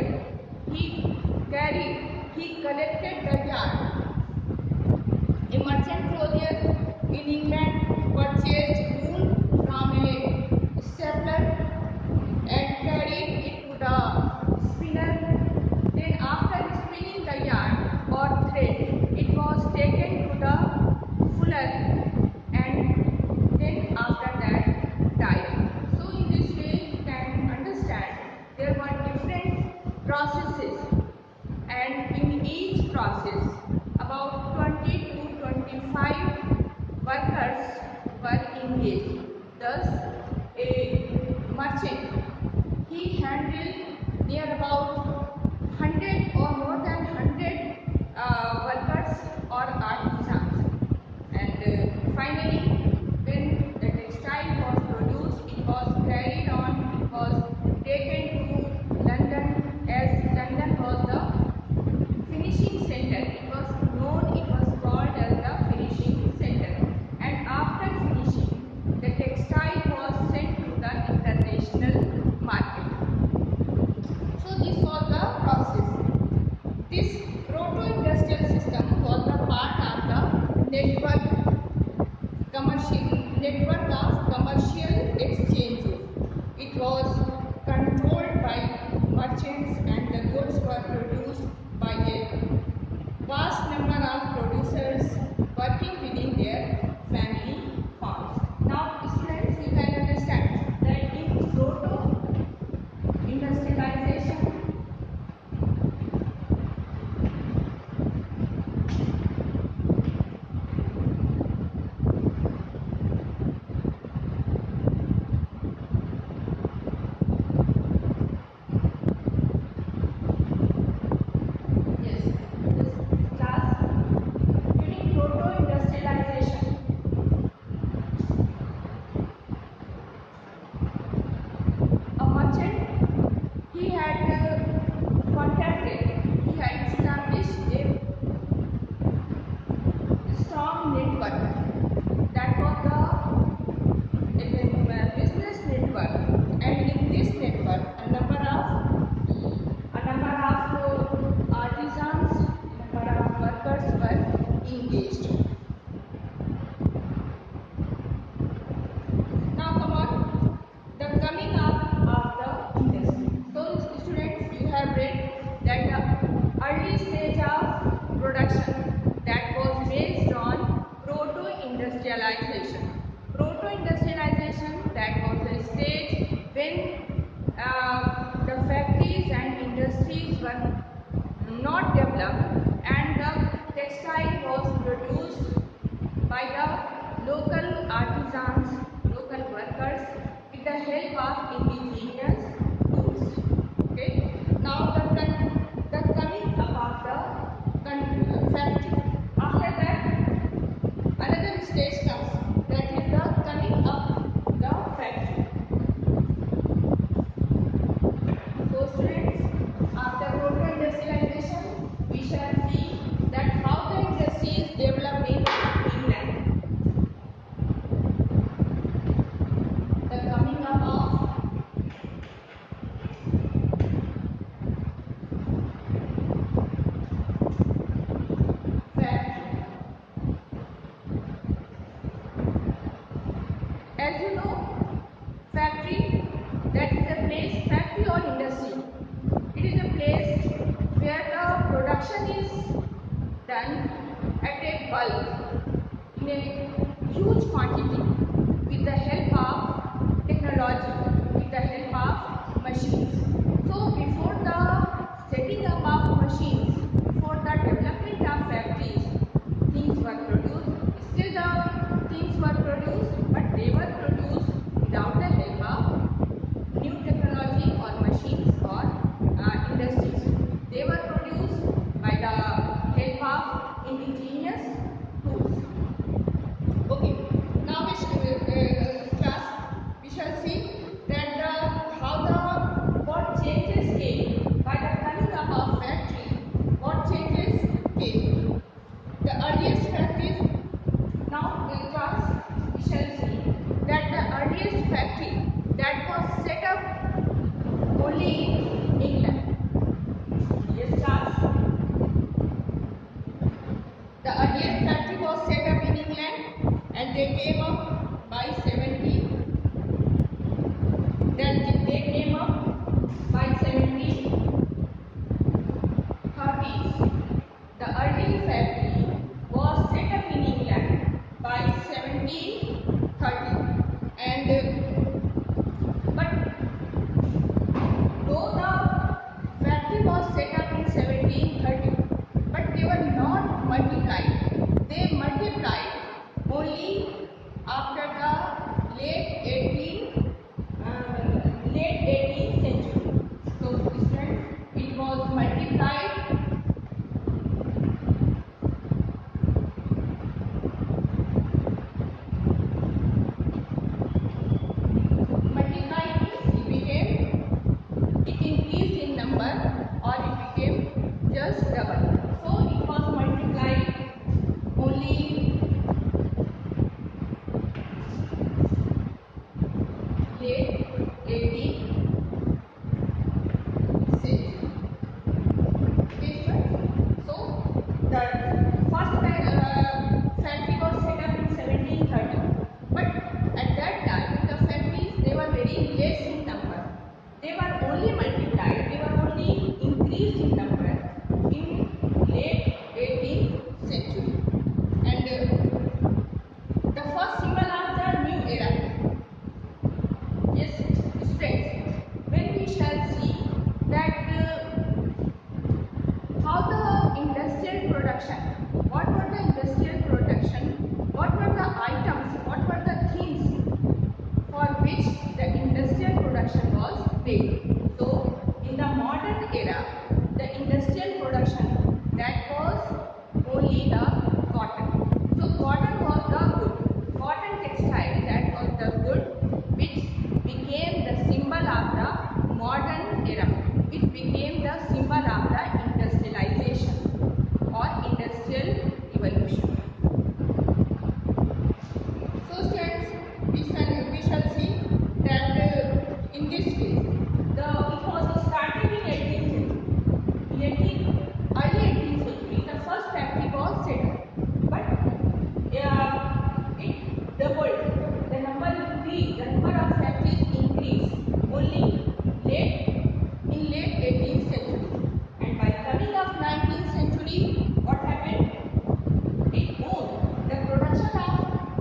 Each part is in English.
clothier. He collected the yarn. A merchant clothier in England purchased wool from a stapler and carried it to the spinner. Then after spinning the yarn or thread, it was taken to the fuller and then after that dyed. So in this way you can understand there were different processes, and in each process about 20 to 25 workers were engaged. Thus a merchant, he handled near about 100 or more than 100 workers or artisans. And finally, when the textile was produced, it was carried on, it was taken to London, as London was the finishing center. It was known, it was called as the finishing center. And after finishing, the textile was sent to the international market. So this was the process. This proto-industrial system was the part of the network of commercial exchanges. It was controlled by merchants, and the goods were produced by a vast number of producers working within their family farms. Now students, you can understand that in proto-industrialization, strong network. That was the business network, and in this network a number of artisans, number of workers were engaged. Now come on, the coming up of the industry. So students, you have read that the early stage of production, that was based on proto-industrialization. Proto-industrialization, that was the stage when the factories and industries were not developed, and the textile was produced by the local artisans, local workers, with the help of indigenous tools. Okay. Now the coming about the factory. After that, another stage comes, that is the coming up the factory. So students, after proto-industrialization, we shall see that how the industries developed in England. The coming up of factory. As you know, factory, that is a place, factory or industry, it is a place where the production is done at a bulk, in a huge quantity, with the help of technology, with the help of machines. So before the setting up of machines, before the development of factories, things were produced. Still the things were produced, but they were produced without the help of new technology or machines or industries. They were produced by the help of indigenous tools. Okay. Now class, we shall see that how the became just double. So it was multiplied only late 18th century. Okay, so the first factory was set up in 1730, but at that time the factories, they were very less in number. They were only multiplied, they were only increased in number in late 18th century. And the first symbol of the new era. Yes, students, when we shall see that how the industrial production, what were the industrial production, what were the items, what were the things for which the industrial production was made. So in the modern era, the industrial production, that was only the cotton. So cotton was the good, cotton textile, that was the good which became the symbol of the modern era. It became the symbol of the industrialization or industrial revolution. So students, we shall see that in this case, it was started in 18th century. Early 18th century, the first factory was set up, but it doubled. The number increased. The number of factories increased only in late 18th century. And by coming of 19th century, what happened? It boomed. The production of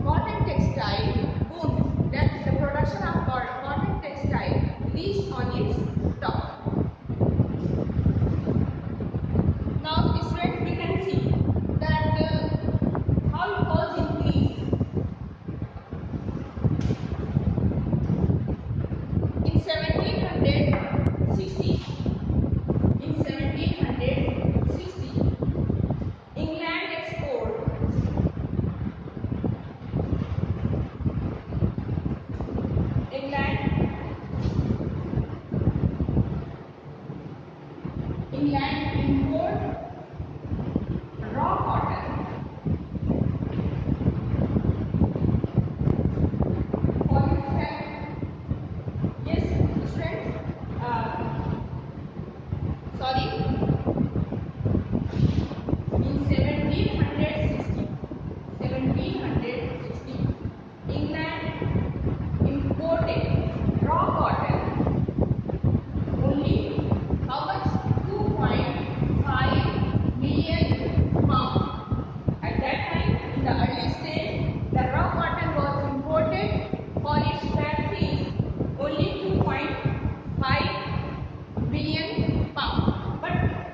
cotton textile boomed. That the production of cotton textile reached on its top. Now, students, we can see that how it was increased. In 1760, England exported England import raw cotton for its factory. Yes, students. Sorry. In 1760, England imported raw cotton only how much? 2.5 million pounds. At that time, in the early stage, the raw cotton was imported for its factories only 2.5 million pounds. But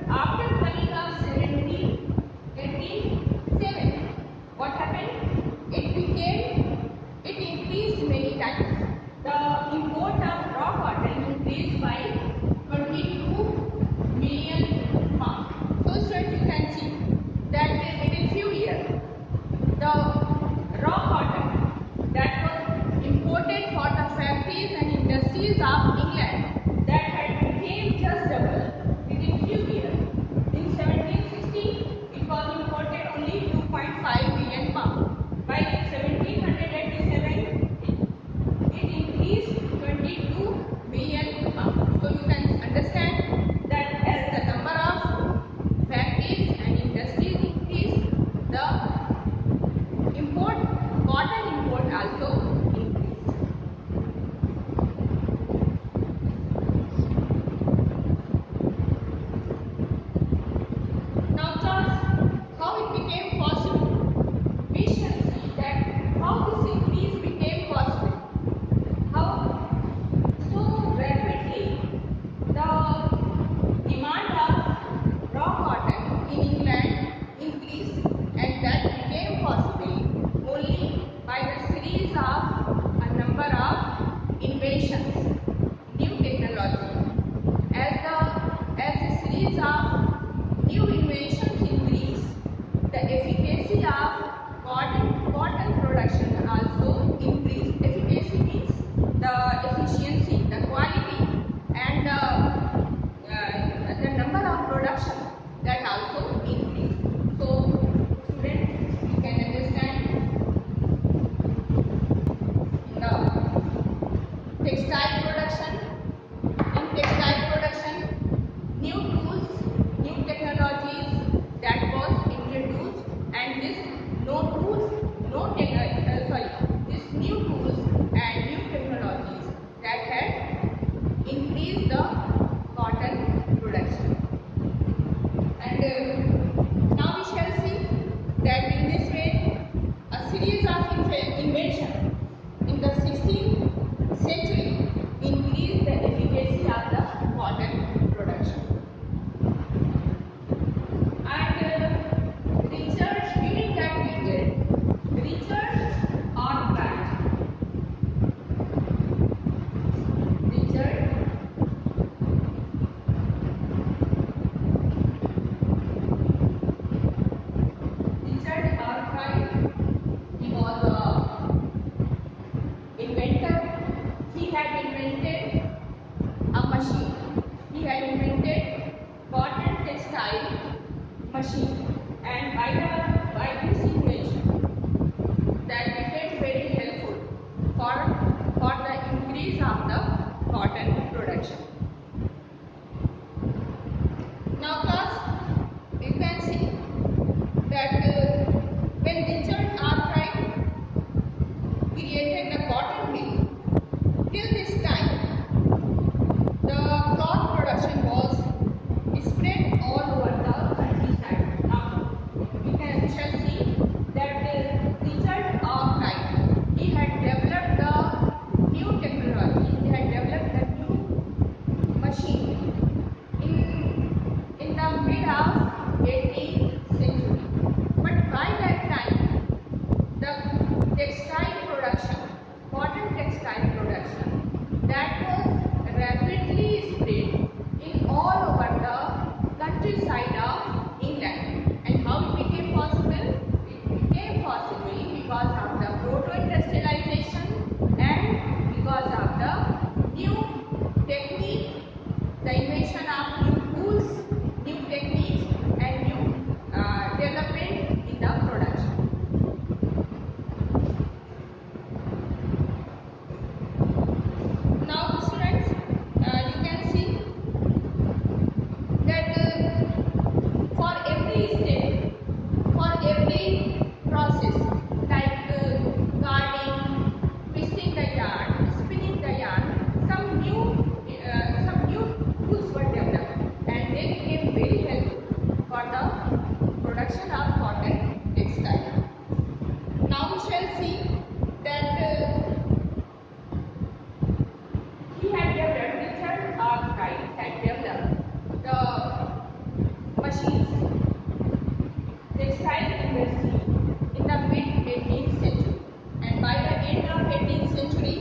after coming of 1787, what happened? It increased many times. The import of raw cotton increased by 22 million pounds. So students, you can see that within few years, the raw cotton that was imported for the factories and industries of England, that had became just double within few years. In 1760, it was imported only 2.5 million pounds. By 1787, it increased 22 million pounds. So you can understand that as the number of factories and industries increase, the cotton import also increased. Now class, how it became possible? We shall see that how this increase became possible. How so rapidly the demand of raw cotton in England increased, and that became possible only by the series of a number of inventions, new technology. As the series of new inventions increase, the efficacy of cotton production also increased. Efficacy means the efficiency, the quality, and the number of machine, and by this invention that became very helpful for the increase of the cotton production. Now class, you can see that when Richard Arkwright created the cotton mill, till this time the cloth production was spread all over the countryside. Now we shall see that Richard Arkwright, he had developed the new technology, he had developed the new machine in the mid of 18th century. But by that time, the textile production, cotton textile production, that was rapidly spread in all over the countryside of England. And how it became possible? It became possible because of the proto-industrialization and because of the new technique, the invention of new tools, new techniques, and new development in the production. Now students, you can see that for every step, for every process like carding, twisting the yarn, spinning the yarn, some new tools were developed, and they became very helpful for the production of cotton textile. Now we shall see that Richard Arkwright had developed the machines, textile industry in the mid 18th century, and by the end of 18th century,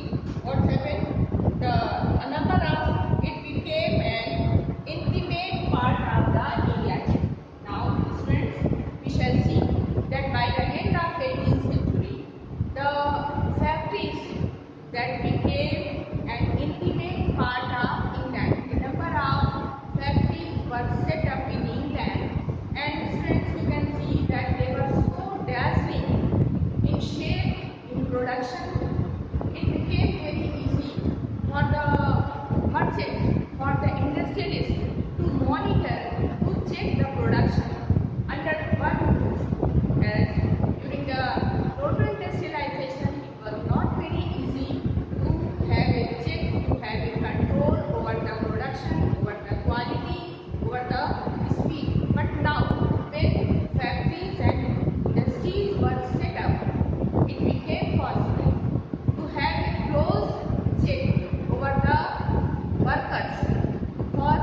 what happened? It became an intimate part of the India. Now, students, we shall see that by the end of 18th century, the factories that became an intimate part of England. The number of factories were set up in England, and students, you can see that they were so dazzling in shape, in production. It became very easy for the merchant, for the industrialist to monitor, to check the production under one roof. As during the proto-industrialization, it was not very easy to have a check, to have a control over the production, over the quality, over the speed. But now, when factories and industries were set up, it became possible to have a close check over the workers for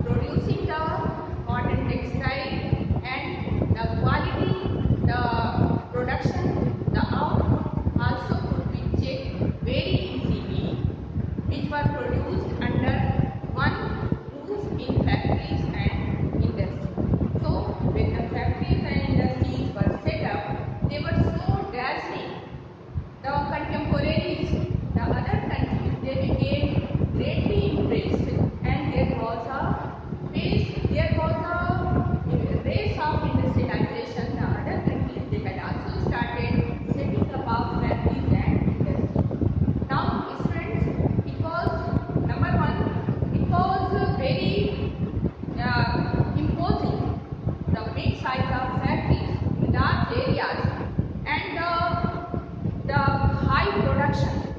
producing the cotton textile, and the quality, the production, the output also could be checked very easily, which were produced under one roof in factories and industries. So when the factories and industries were set up, they were so dazzling. The contemporaries, the other countries, they became greatly impressed, and there was a race of industrialization. The other countries, they had also started setting up factories and industries. Now, students, it was number one, it was very imposing, the big size of factories in large areas, and the high production.